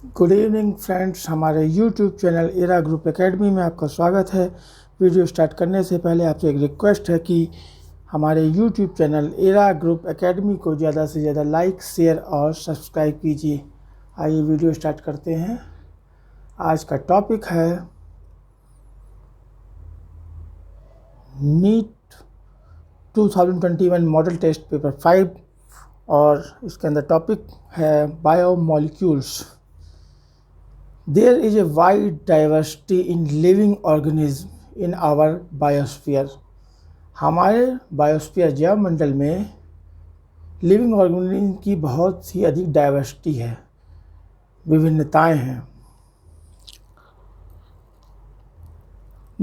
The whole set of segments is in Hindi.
गुड इवनिंग फ्रेंड्स, हमारे YouTube channel era group academy में आपका स्वागत है। वीडियो स्टार्ट करने से पहले आपसे एक रिक्वेस्ट है कि हमारे YouTube channel era group academy को ज़्यादा से ज़्यादा लाइक, शेयर और सब्सक्राइब कीजिए। आइए वीडियो स्टार्ट करते हैं। आज का टॉपिक है नीट 2021 मॉडल टेस्ट पेपर 5 और इसके अंदर टॉपिक है biomolecules. There is a wide diversity in living organism in our biosphere. हमारे बायोस्फीयर जैवमंडल में लिविंग ऑर्गेनिज्म की बहुत सी अधिक डाइवर्सिटी है, विभिन्नताएं हैं।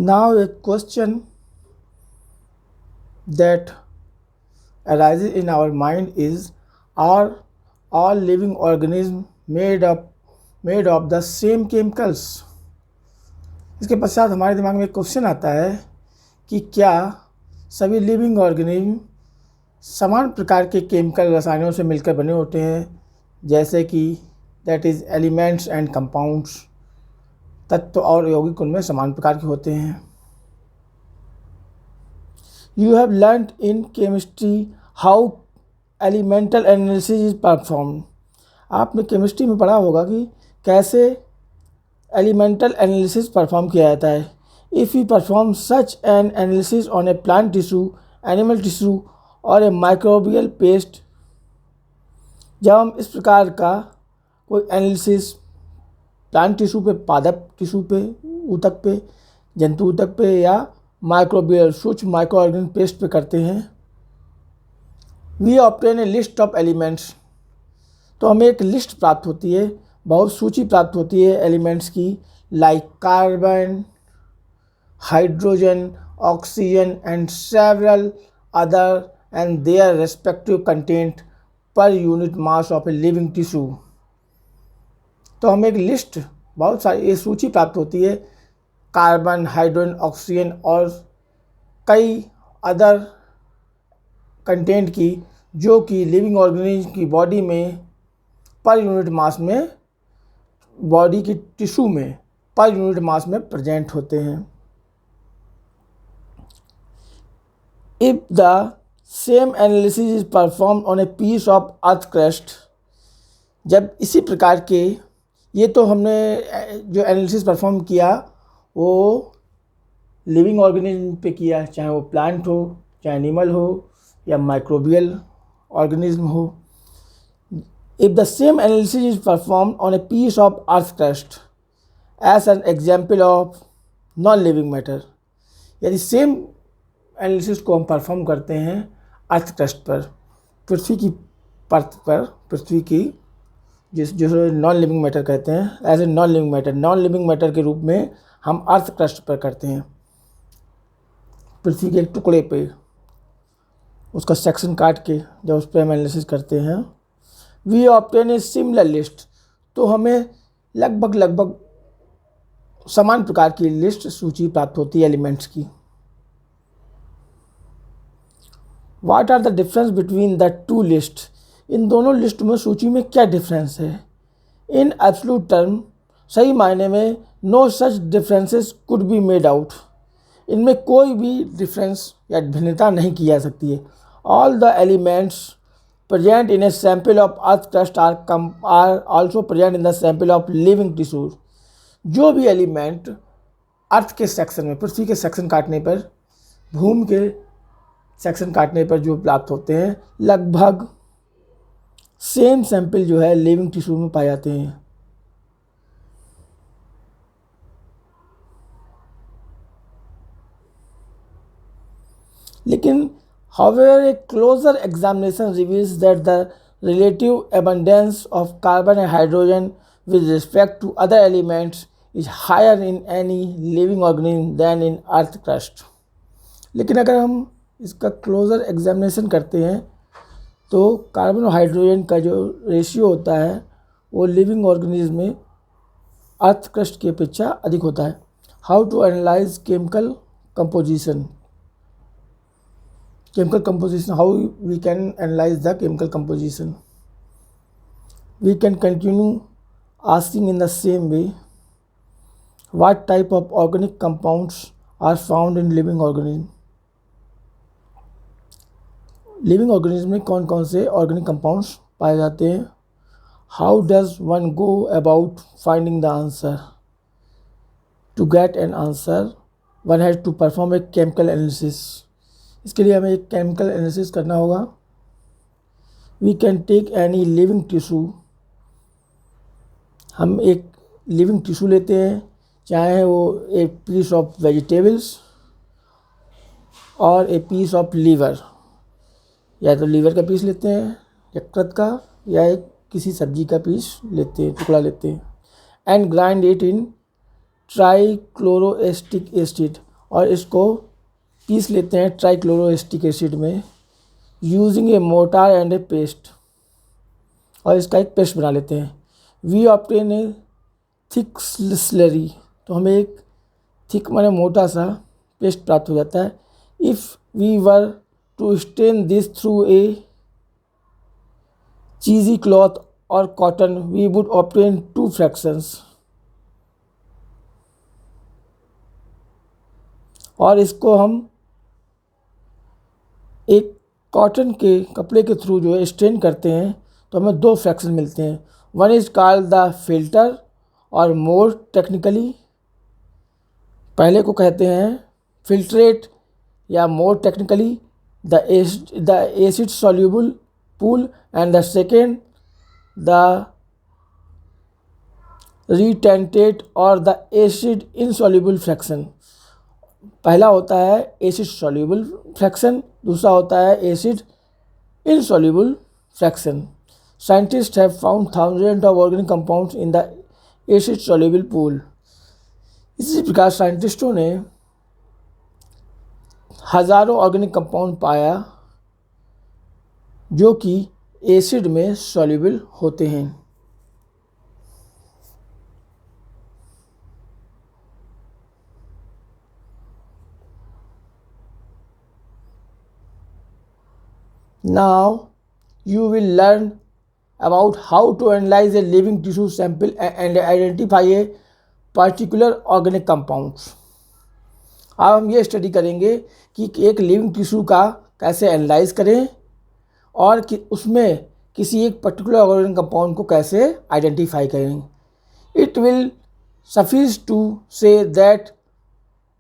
Now a question that arises in our mind is, are all living organisms made of the same chemicals? इसके पश्चात हमारे दिमाग में एक क्वेश्चन आता है कि क्या सभी लिविंग ऑर्गेनिज्म समान प्रकार के केमिकल रसायनों से मिलकर बने होते हैं, जैसे कि that is elements and compounds. तत्व और यौगिक उनमें समान प्रकार के होते हैं। You have learned in chemistry how elemental analysis is performed. आपने केमिस्ट्री में पढ़ा होगा कि कैसे एलिमेंटल एनालिसिस परफॉर्म किया जाता है। If you perform such an analysis on A plant tissue, animal tissue और ए माइक्रोबियल पेस्ट, जब हम इस प्रकार का कोई एनालिसिस प्लांट टिश्यू पे, पादप टिश्यू पे, ऊतक पे, जंतु ऊतक पे या माइक्रोबियल सूक्ष्म माइक्रो ऑर्गेनिज्म पेस्ट पे करते हैं, we obtain a list of elements. तो हमें एक लिस्ट प्राप्त होती है, बहुत सूची प्राप्त होती है एलिमेंट्स की, like carbon, hydrogen, oxygen and several other and their respective content per unit mass of A living tissue. तो हमें एक लिस्ट, बहुत सारी ये सूची प्राप्त होती है कार्बन, हाइड्रोजन, ऑक्सीजन और कई अदर कंटेंट की, जो कि लिविंग ऑर्गेनिज्म की बॉडी में पर यूनिट मास में, बॉडी की टिश्यू में पर यूनिट मास में प्रेजेंट होते हैं। If the same analysis is perform on a piece of earth crust, जब इसी प्रकार के, ये तो हमने जो एनालिसिस परफॉर्म किया वो लिविंग ऑर्गेनिज्म पे किया, चाहे वो प्लांट हो, चाहे एनिमल हो या माइक्रोबियल ऑर्गेनिज्म हो। If the same analysis is performed on a piece of earth crust as an example of non-living matter, यदि सेम एनालिसिस को हम परफॉर्म करते हैं अर्थ क्रस्ट पर, पृथ्वी की परत पर, पृथ्वी की जो नॉन लिविंग मैटर कहते हैं, as a non living matter के रूप में हम अर्थ क्रस्ट पर करते हैं, पृथ्वी के एक टुकड़े पे उसका सेक्शन काट के जब उस पर हम एनालिसिस करते हैं, we obtain a similar list. तो हमें लगभग समान प्रकार की लिस्ट, सूची प्राप्त होती है एलिमेंट्स की। What are the difference between the two list? इन दोनों लिस्ट में, सूची में क्या डिफरेंस है? इन एब्सोल्यूट टर्म, सही मायने में, no such differences could be made out. इनमें कोई भी डिफरेंस या भिन्नता नहीं की जा सकती है। All the elements present in a sample of earth crust are also present in the sample of living tissues। जो भी एलिमेंट अर्थ के सेक्शन में, पृथ्वी के सेक्शन काटने पर, भूमि के सेक्शन काटने पर जो प्राप्त होते हैं, लगभग सेम सैंपल जो है लिविंग टिश्यू में पाए जाते हैं। लेकिन however, a closer examination reveals that the relative abundance of carbon and hydrogen with respect to other elements is higher in any living organism than in earth crust। लेकिन अगर हम इसका क्लोजर एग्जामिनेशन करते हैं तो कार्बन और हाइड्रोजन का जो रेशियो होता है वो लिविंग ऑर्गेनिज्म में अर्थ क्रस्ट की अपेक्षा अधिक होता है। How to analyse chemical composition? Chemical composition, how we can analyze the chemical composition? We can continue Asking in the same way, what type of organic compounds are found in living organism? Living organism में कौन कौन से ऑर्गेनिक कंपाउंड्स पाए जाते हैं? How does one go about finding the answer? To get an answer one has to perform a chemical analysis. इसके लिए हमें एक केमिकल एनालिसिस करना होगा। We can take any living tissue. हम एक लिविंग टिश्यू लेते हैं, चाहे वो ए पीस ऑफ वेजिटेबल्स और ए पीस ऑफ लीवर, या तो लीवर का पीस लेते हैं यकृत का, या एक किसी सब्जी का पीस लेते हैं, टुकड़ा लेते हैं। And grind it in trichloroacetic acid, और इसको पीस लेते हैं ट्राइक्लोरोएस्टिक एसिड में, using a mortar and a paste, और इसका एक पेस्ट बना लेते हैं। We obtain a thick slurry, तो हमें एक थिक माने मोटा सा पेस्ट प्राप्त हो जाता है। If we were to strain this through a cheese cloth और cotton, we would obtain 2 fractions, और इसको हम एक कॉटन के कपड़े के थ्रू जो है स्टेन करते हैं तो हमें 2 फ्रैक्शन मिलते हैं। One is called the filter, और मोर टेक्निकली पहले को कहते हैं फिल्ट्रेट, या मोर technically the acid soluble pool, and the second the retentate or the acid insoluble fraction। पहला होता है एसिड soluble फ्रैक्शन, दूसरा होता है acid insoluble fraction. Scientists have found thousands of organic compounds in the acid soluble pool। इसी प्रकार साइंटिस्टों ने हज़ारों ऑर्गेनिक कंपाउंड पाया जो कि एसिड में सॉल्युबल होते हैं। Now you will learn about how to analyse a living tissue sample and identify a particular organic compounds. अब हम ये स्टडी करेंगे कि एक लिविंग टिश्यू का कैसे एनालाइज करें और कि उसमें किसी एक पर्टिकुलर ऑर्गेनिक कंपाउंड को कैसे आइडेंटिफाई करें। It will suffice to say that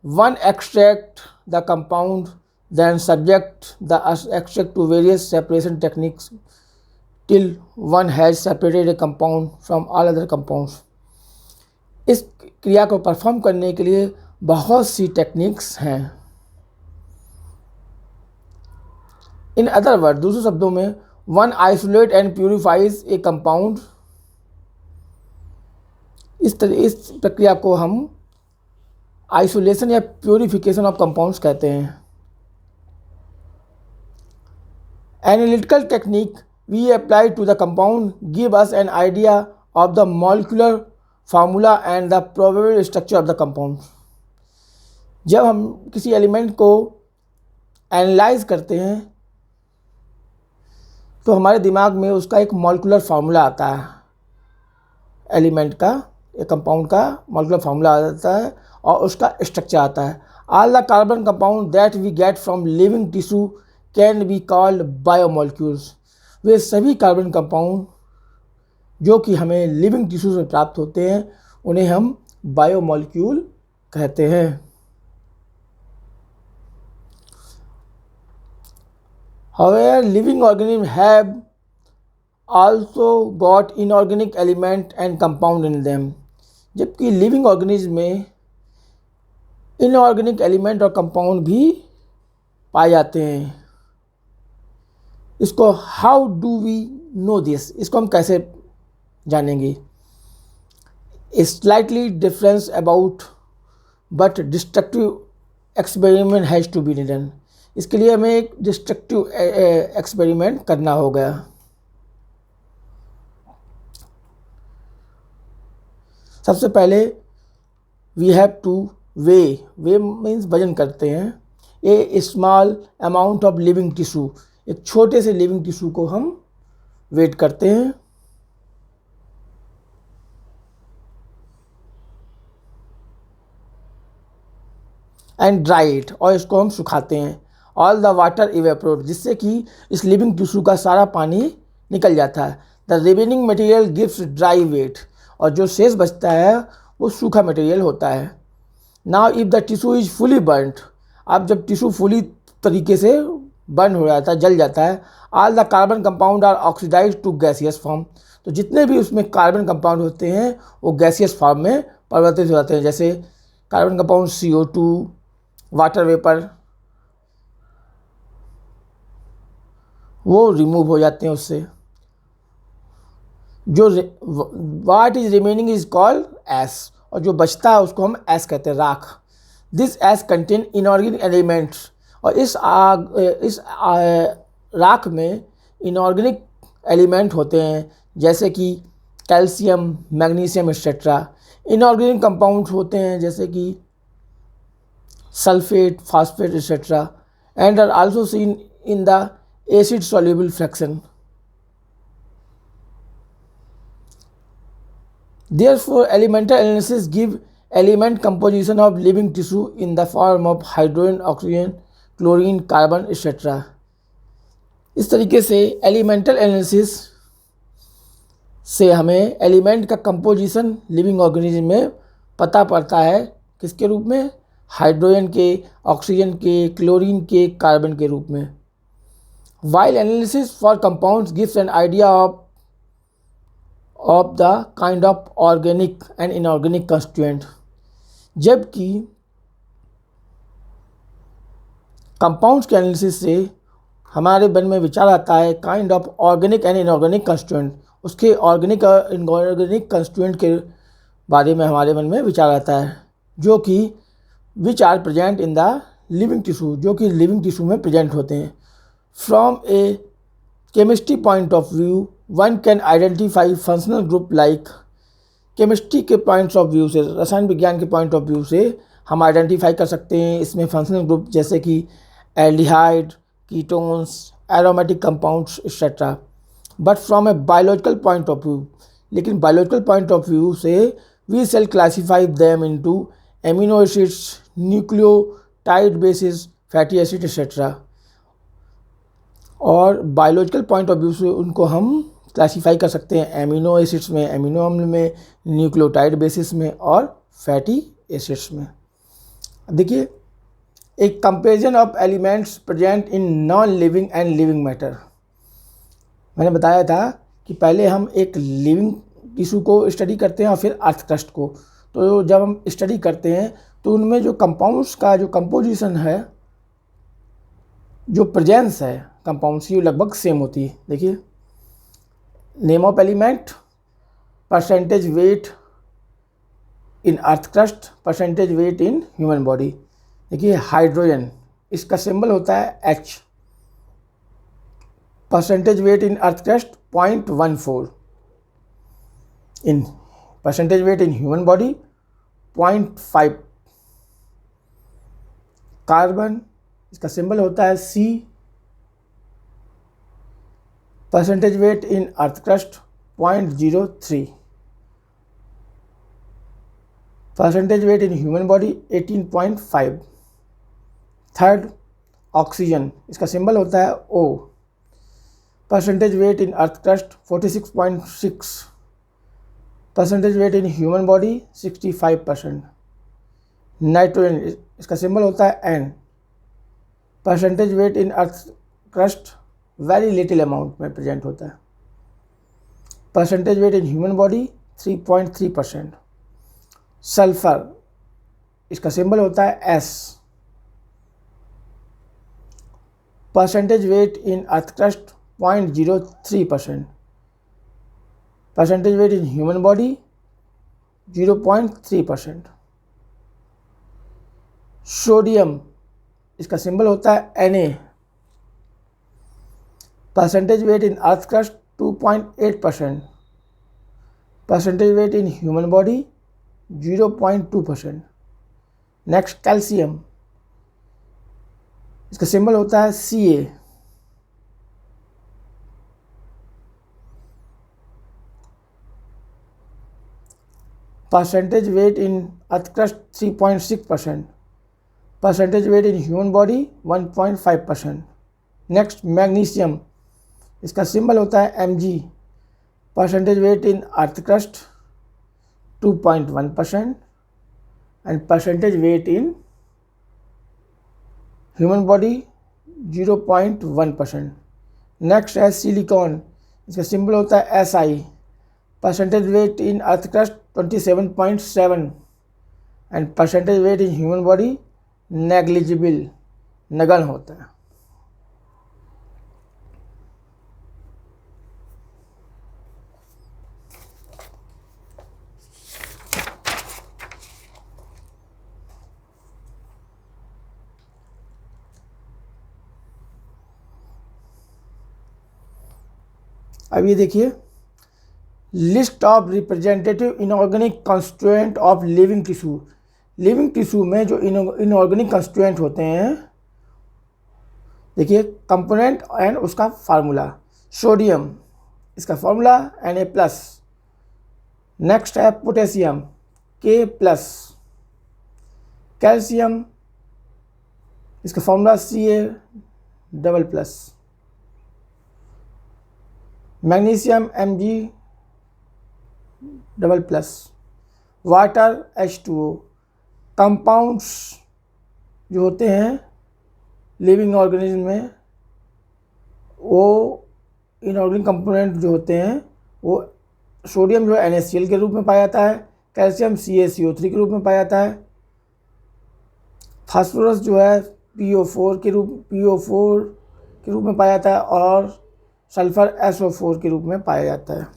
one extract the compound then subject the extract to various separation techniques till one has separated a compound from all other compounds। इस क्रिया को परफॉर्म करने के लिए बहुत सी टेक्निक्स हैं। इन अदर वर्ड, दूसरे शब्दों में, one isolate and purifies A compound. इस प्रक्रिया को हम आइसोलेशन या प्यूरिफिकेशन ऑफ कंपाउंड्स कहते हैं। Analytical technique we apply to the compound give us an idea of the molecular formula and the probable structure of the compound। जब हम किसी एलिमेंट को एनालाइज करते हैं तो हमारे दिमाग में उसका एक मॉलिक्यूलर फार्मूला आता है, एलिमेंट का, एक कंपाउंड का मॉलिक्यूलर फार्मूला आता है और उसका स्ट्रक्चर आता है। All the carbon compound that we get from living tissue can be called biomolecules. वे सभी कार्बन कंपाउंड जो कि हमें लिविंग टिश्यू से प्राप्त होते हैं उन्हें हम बायोमोलिक्यूल कहते हैं। However, living organisms have also got inorganic element and compound in them। जबकि लिविंग ऑर्गेनिज्म में इनऑर्गेनिक एलिमेंट और कंपाउंड भी पाए जाते हैं। इसको how do we know this, इसको हम कैसे जानेंगे? A slightly difference about but destructive experiment has to be done. इसके लिए हमें एक डिस्ट्रक्टिव एक्सपेरिमेंट करना होगा। सबसे पहले we have to weigh means वजन करते हैं, a small amount of living tissue, एक छोटे से लिविंग टिश्यू को हम वेट करते हैं। एंड ड्राई इट, और इसको हम सुखाते हैं। ऑल द वाटर इवेपोरेट, जिससे कि इस लिविंग टिश्यू का सारा पानी निकल जाता है। The remaining material gives dry weight, और जो शेष बचता है वो सूखा मटेरियल होता है। Now if the tissue is fully burned, अब जब टिश्यू फुली तरीके से बर्न हो जाता है, जल जाता है, all the carbon compound are oxidise to gaseous form, तो जितने भी उसमें कार्बन कंपाउंड होते हैं वो गैसियस फॉर्म में परिवर्तित हो जाते हैं। जैसे carbon compound CO2, water vapour, वो रिमूव हो जाते हैं उससे। जो what is remaining is called S, और जो बचता है उसको हम एस कहते हैं, राख। This S contain inorganic elements, और इस राख में इनऑर्गेनिक एलिमेंट होते हैं, जैसे कि calcium, magnesium etcetera. Inorganic compound होते हैं जैसे कि sulphate, phosphate etcetera, and are also seen in the acid soluble fraction. Therefore, elemental analysis give element composition of living tissue in the form of hydrogen, oxygen, chlorine, carbon etc. इस तरीके से एलिमेंटल एनालिसिस से हमें एलिमेंट का कंपोजिशन लिविंग ऑर्गेनिज्म में पता पड़ता है, किसके रूप में? हाइड्रोजन के, ऑक्सीजन के, क्लोरीन के, कार्बन के रूप में। While analysis for compounds gives an idea of the kind of organic and inorganic constituent, जबकि कंपाउंड्स के एनालिसिस से हमारे मन में विचार आता है kind of organic and inorganic constituent, उसके ऑर्गेनिक और इनऑर्गेनिक कंस्टिट्यूएंट के बारे में हमारे मन में विचार आता है, जो कि which are present in the living tissue, जो कि लिविंग टिश्यू में प्रेजेंट होते हैं। From a chemistry point of view one can identify functional group like, chemistry के पॉइंट्स ऑफ व्यू से, रसायन विज्ञान के पॉइंट ऑफ व्यू से हम आइडेंटिफाई कर सकते हैं इसमें फंक्शनल ग्रुप, जैसे कि aldehyde, ketones, aromatic compounds etcetera. But from a biological point of view, लेकिन बायोलॉजिकल पॉइंट ऑफ व्यू से we shall classify them into amino acids, nucleotide bases, fatty acid etcetera. और बायोलॉजिकल पॉइंट ऑफ व्यू से उनको हम क्लासीफाई कर सकते हैं एमिनो एसिड्स में, एमिनो अम्ल में, न्यूक्लियोटाइड बेसिस में और फैटी एसिड्स में। देखिए, एक comparison of elements present in non living and living matter. मैंने बताया था कि पहले हम एक लिविंग टिश्यू को स्टडी करते हैं और फिर अर्थ क्रस्ट को। तो जब हम स्टडी करते हैं तो उनमें जो कंपाउंड्स का जो कंपोजिशन है, जो प्रेजेंस है कंपाउंड्स की, लगभग सेम होती है। देखिए, name of element, percentage weight in earth crust, percentage weight in human body. देखिए, हाइड्रोजन, इसका सिंबल होता है H, percentage weight in earth crust 0.14, in percentage weight in human body 0.5। Carbon, इसका सिंबल होता है C, percentage weight in earth crust 0.03, percentage weight in human body 18.5। Third, oxygen, इसका सिंबल होता है O, percentage weight in earth crust 46.6, percentage weight in human body 65%। Nitrogen, इसका सिंबल होता है N, percentage weight in earth crust very little amount में प्रेजेंट होता है, percentage weight in human body 3.3%। Sulphur, इसका सिंबल होता है S, percentage weight in earth crust 0.03%, percentage weight in human body 0.3%। Sodium, इसका सिंबल होता है Na, percentage weight in earth crust 2.8%, percentage weight in human body 0.2%। Next, calcium, इसका सिंबल होता है Ca, percentage weight in earth crust 3.6%, percentage weight in human body 1.5%। Next magnesium, इसका सिंबल होता है Mg, percentage weight in earth crust 2.1% and percentage weight in human body 0.1%। Next है सिलिकॉन, इसका सिंबल होता है Si, percentage weight in earth crust 27.7 and percentage weight in human body negligible, नगण्य होता है। अब ये देखिए, list of representative inorganic constituent of living tissue. Living tissue में जो इनऑर्गेनिक कंस्टिट्यूएंट होते हैं, देखिए कंपोनेंट एंड उसका फार्मूला। सोडियम, इसका फार्मूला Na+। नेक्स्ट है पोटेशियम K+। कैल्शियम, इसका formula Ca++। Magnesium Mg++। Water H2O। Compounds जो होते हैं लिविंग ऑर्गेनिज्म में, वो इनऑर्गेनिक कंपोनेंट जो होते हैं, वो सोडियम जो है NaCl के रूप में पाया जाता है, कैल्शियम CaCO3 के रूप में पाया जाता है, फास्फोरस जो है PO4 के रूप में पाया जाता है और सल्फर SO4 के रूप में पाया जाता है।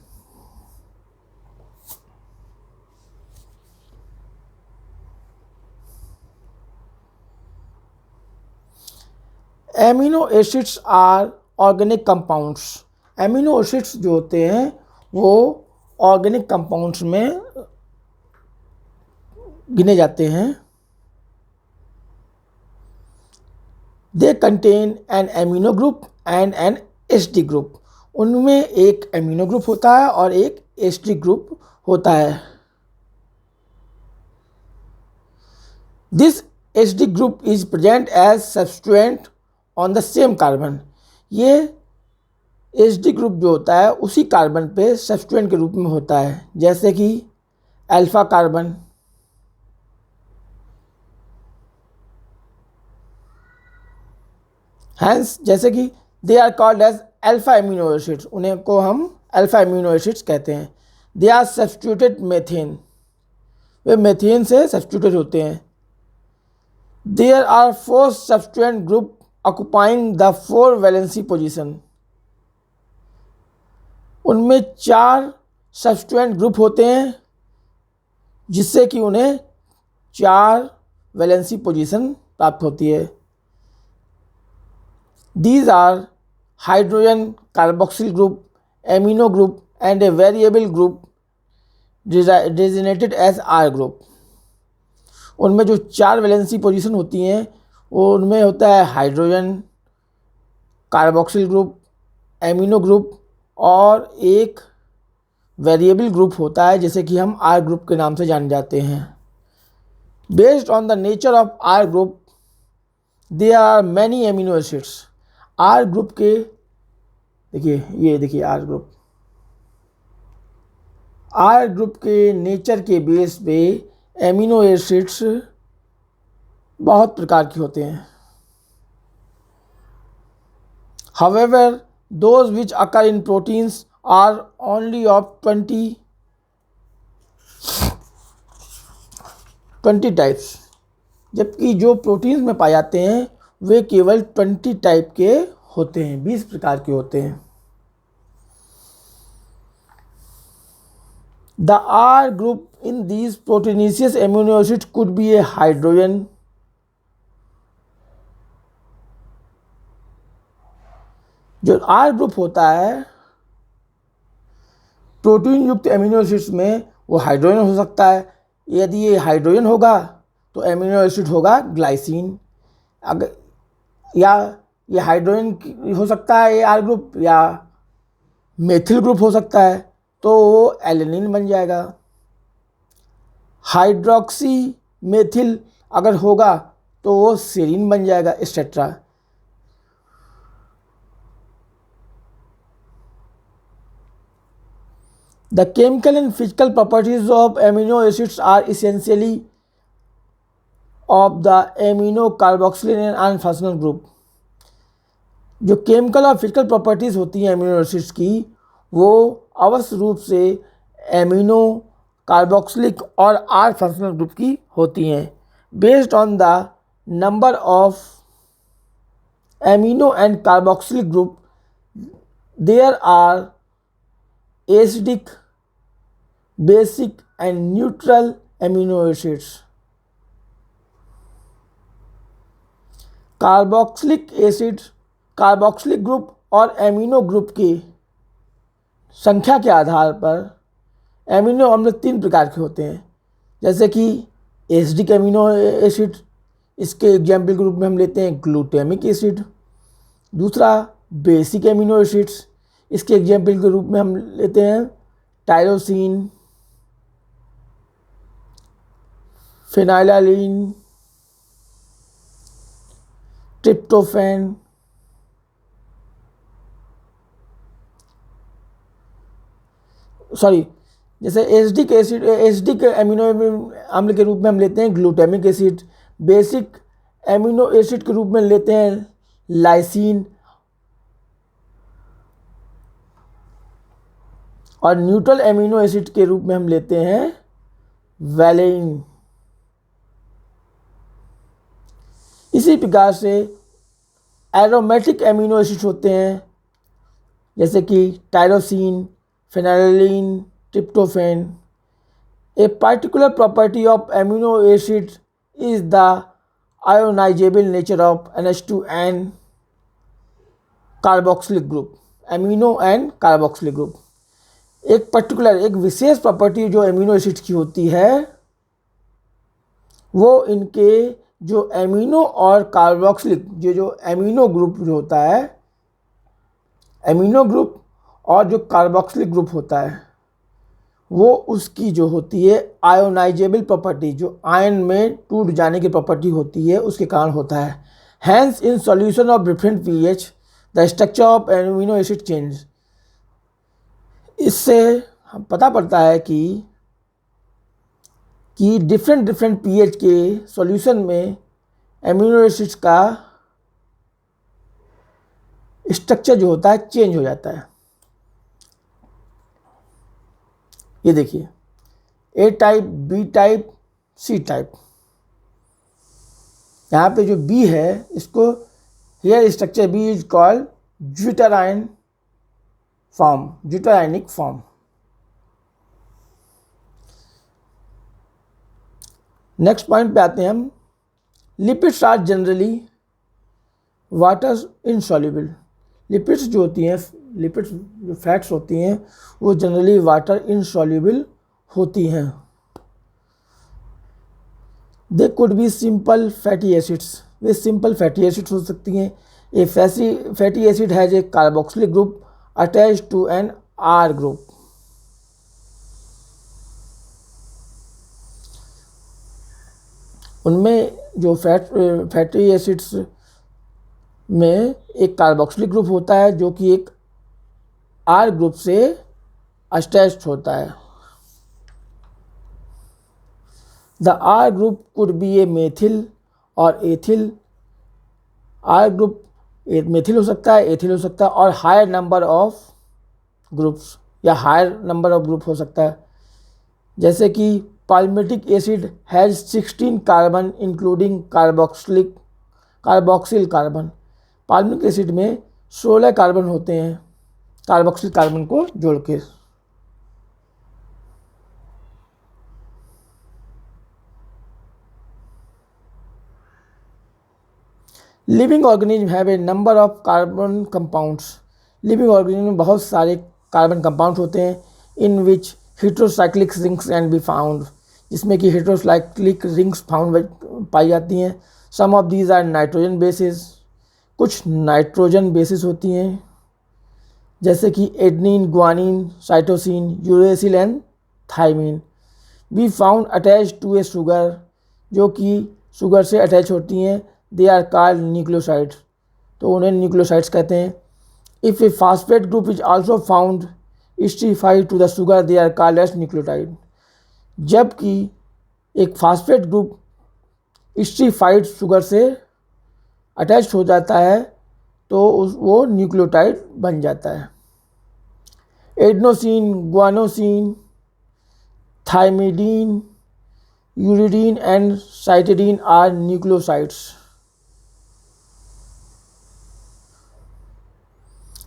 Amino acids are organic compounds. Amino acids जो होते हैं वो ऑर्गेनिक कंपाउंड्स में गिने जाते हैं। They contain an amino group and an acidic group. उनमें एक एमिनो ग्रुप होता है और एक एसिडी ग्रुप होता है। This acidic group is present as substituent on the same carbon. ये एसिडी ग्रुप जो होता है उसी कार्बन पे सब्स्टिट्यूएंट के रूप में होता है, जैसे कि अल्फा कार्बन, हैंस जैसे कि they are called as alpha amino acids, उन्हें को हम अल्फा एमिनो एसिड्स कहते हैं। दे आर सब्स्टिट्यूटेड मेथेन, वे मेथेन से सब्स्टिट्यूटेड होते हैं। There are 4 substituent group occupying the 4 valency position. उनमें 4 सब्स्टिट्यूएंट ग्रुप होते हैं जिससे कि उन्हें 4 वैलेंसी पोजीशन प्राप्त होती है। These are hydrogen carboxyl group, amino group and a variable group designated as R group। उनमें जो 4 वैलेंसी पोजीशन होती हैं वो उनमें होता है hydrogen, carboxyl group, amino group और एक वेरिएबल ग्रुप होता है जैसे कि हम R ग्रुप के नाम से जाने जाते हैं। Based on the nature of R group there are many amino acids. R group के देखिए आर ग्रुप के नेचर के बेस पे एमिनो एसिड्स बहुत प्रकार के होते हैं। However those which occur in proteins are only of 20 types, जबकि जो प्रोटीन्स में पाए जाते हैं वे केवल 20 टाइप के होते हैं, 20 प्रकार के होते हैं। The R group in these proteinaceous amino acids could be a hydrogen, जो आर ग्रुप होता है प्रोटीन युक्त एमिनो एसिड्स में वो हाइड्रोजन हो सकता है। यदि ये हाइड्रोजन होगा तो एमिनो एसिड होगा ग्लाइसिन, अगर या ये हाइड्रोजन हो सकता है ये आर ग्रुप, या मेथिल ग्रुप हो सकता है तो वो एलेनिन बन जाएगा। हाइड्रोक्सी मेथिल अगर होगा तो वो सेरीन बन जाएगा, etcetera. The chemical and physical properties of amino acids are essentially of the amino carboxylic and unfunctional group. जो केमिकल और फिजिकल प्रॉपर्टीज़ होती हैं एमिनो एसिड्स की, वो अवश्य रूप से एमिनो कार्बोक्सिलिक और आर फंक्शनल ग्रुप की होती हैं। Based on the number of amino and carboxylic group there are acidic, basic and neutral amino acids. Carboxylic group और एमिनो ग्रुप की संख्या के आधार पर एमिनो अम्ल 3 प्रकार के होते हैं, जैसे कि एसिडिक एमिनो एसिड, इसके एग्जाम्पल के रूप में हम लेते हैं ग्लूटामिक एसिड। दूसरा बेसिक एमिनो एसिड्स, इसके एग्जाम्पल के रूप में हम लेते हैं टायरोसिन, फेनिलैलानाइन, ट्रिप्टोफैन। जैसे एसिडिक एमिनो अम्ल के रूप में हम लेते हैं glutamic acid. Basic amino acid के रूप में लेते हैं लाइसिन। और न्यूट्रल एमिनो एसिड के रूप में हम लेते हैं वैलेन। इसी प्रकार से एरोमेटिक एमिनो एसिड्स होते हैं, जैसे कि tyrosine, phenylalanine, tryptophan. A particular property of amino acid is the ionisable nature of NH2 carboxylic group. Amino and carboxylic group एक विशेष प्रॉपर्टी जो एमिनो एसिड की होती है, वो इनके जो एमिनो और कार्बोक्सिलिक जो एमिनो ग्रुप जो होता है, एमिनो ग्रुप और जो कार्बोक्सिलिक ग्रुप होता है, वो उसकी जो होती है आयोनाइजेबल प्रॉपर्टी, जो आयन में टूट जाने की प्रॉपर्टी होती है, उसके कारण होता है। Hence in solution of different pH the structure of amino acid change. इससे हम पता पड़ता है कि डिफरेंट पीएच के सॉल्यूशन में एमिनो एसिड्स का स्ट्रक्चर जो होता है चेंज हो जाता है। ये देखिए, A type, B type, C type. यहाँ पे जो बी है, इसको here structure B is called zwitterion form, zwitterionic form. Next point पे आते हैं हम। Lipids are generally water insoluble. Lipids जो होती हैं, लिपिड्स जो फैट्स होती हैं, वो जनरली वाटर इनसॉल्युबल होती हैं। They could be simple fatty acids. वे सिंपल फैटी एसिड्स हो सकती हैं। A fatty acid has a carboxylic group attached to an R group. उनमें जो फैटी एसिड्स में एक कार्बोक्सिलिक ग्रुप होता है, जो कि एक आर ग्रुप से अटैच्ड होता है। The R group could be a methyl और एथिल। आर ग्रुप मेथिल हो सकता है, एथिल हो सकता है, और हायर नंबर ऑफ ग्रुप्स या हायर नंबर ऑफ ग्रुप हो सकता है। जैसे कि palmitic acid has 16 carbon including carboxyl carbon. Palmitic acid में 16 कार्बन होते हैं, कार्बोक्सिल कार्बन को जोड़ के। Living organism have a number of carbon compounds. Living organism में बहुत सारे कार्बन कंपाउंड होते हैं, in which heterocyclic rings can be found, जिसमें कि हेट्रोसाइक्लिक रिंग्स पाई जाती हैं। Some of these are nitrogen bases. कुछ नाइट्रोजन बेसिस होती हैं, जैसे कि adenine, guanine, cytosine, uracil and thymine. Be found attach to a sugar, जो कि शुगर से अटैच होती हैं, दे आर कॉल्ड न्यूक्लियोसाइड्स, तो उन्हें न्यूक्लियोसाइड्स कहते हैं। If a phosphate group is also found esterified to the sugar, they are called as nucleotide. जबकि एक फास्फेट ग्रुप स्टीरिफाइड शुगर से अटैच हो जाता है तो वो न्यूक्लियोटाइड बन जाता है। Adenosine, guanosine, thymidine, uridine and cytidine are nucleosides.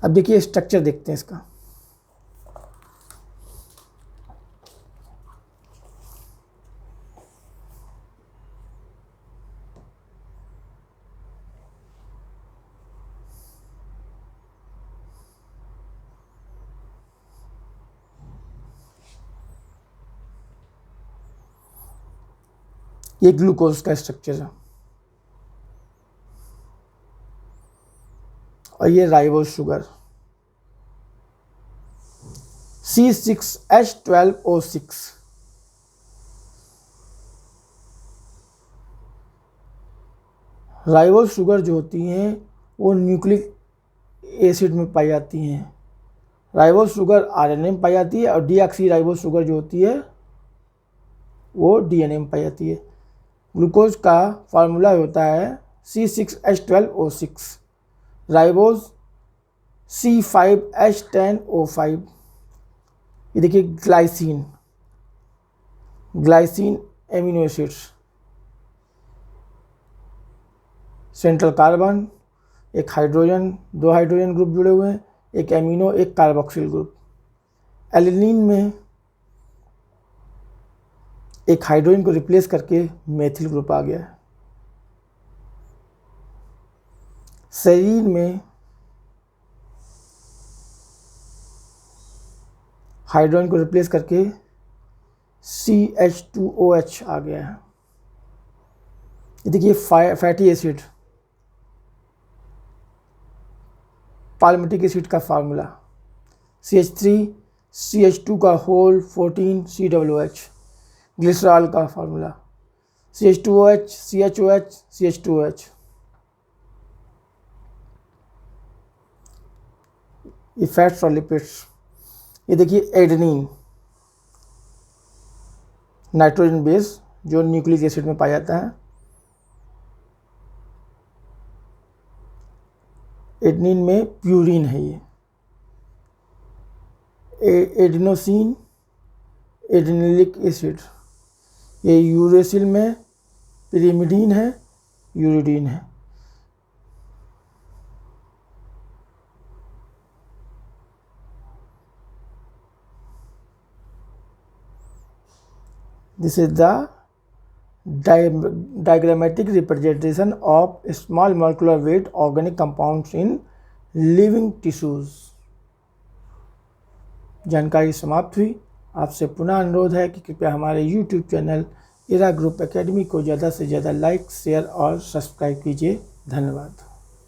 अब देखिए स्ट्रक्चर देखते हैं इसका। ये ग्लूकोज का स्ट्रक्चर है और ये ribose sugar C6H12O6। Ribose sugar जो होती हैं वो न्यूक्लिक एसिड में पाई जाती हैं। राइबोज शुगर आरएनए में पाई जाती है और डीऑक्सी राइबोज शुगर जो होती है वो डीएनए में पाई जाती है। ग्लूकोज का फार्मूला होता है C6H12O6, राइबोज C5H10O5। ये देखिए glycine amino acids, central carbon, एक हाइड्रोजन, दो हाइड्रोजन ग्रुप जुड़े हुए हैं, एक एमिनो, एक कार्बोक्सिल ग्रुप। एलिनिन में एक हाइड्रोजन को रिप्लेस करके मेथिल ग्रुप आ गया है। सेरीन में हाइड्रोजन को रिप्लेस करके CH2OH आ गया है। ये देखिए फैटी एसिड, पाल्मिटिक एसिड का फार्मूला CH3CH2 का होल 14COOH। ग्लिसरॉल का फार्मूला CH2OH CHOH CH2OH। ये फैट्स और लिपिड्स। ये देखिए एडेनिन, नाइट्रोजन बेस जो न्यूक्लिक एसिड में पाया जाता है। एडेनिन में प्यूरिन है ये। एडेनोसिन, एडेनिलिक एसिड, ये यूरेसिल में पिरिमिडीन है, यूरिडीन है। This is the diagrammatic representation of small molecular weight organic compounds in living tissues। जानकारी समाप्त हुई। आपसे पुनः अनुरोध है कि कृपया हमारे YouTube चैनल इरा ग्रुप एकेडमी को ज़्यादा से ज़्यादा लाइक, शेयर और सब्सक्राइब कीजिए। धन्यवाद।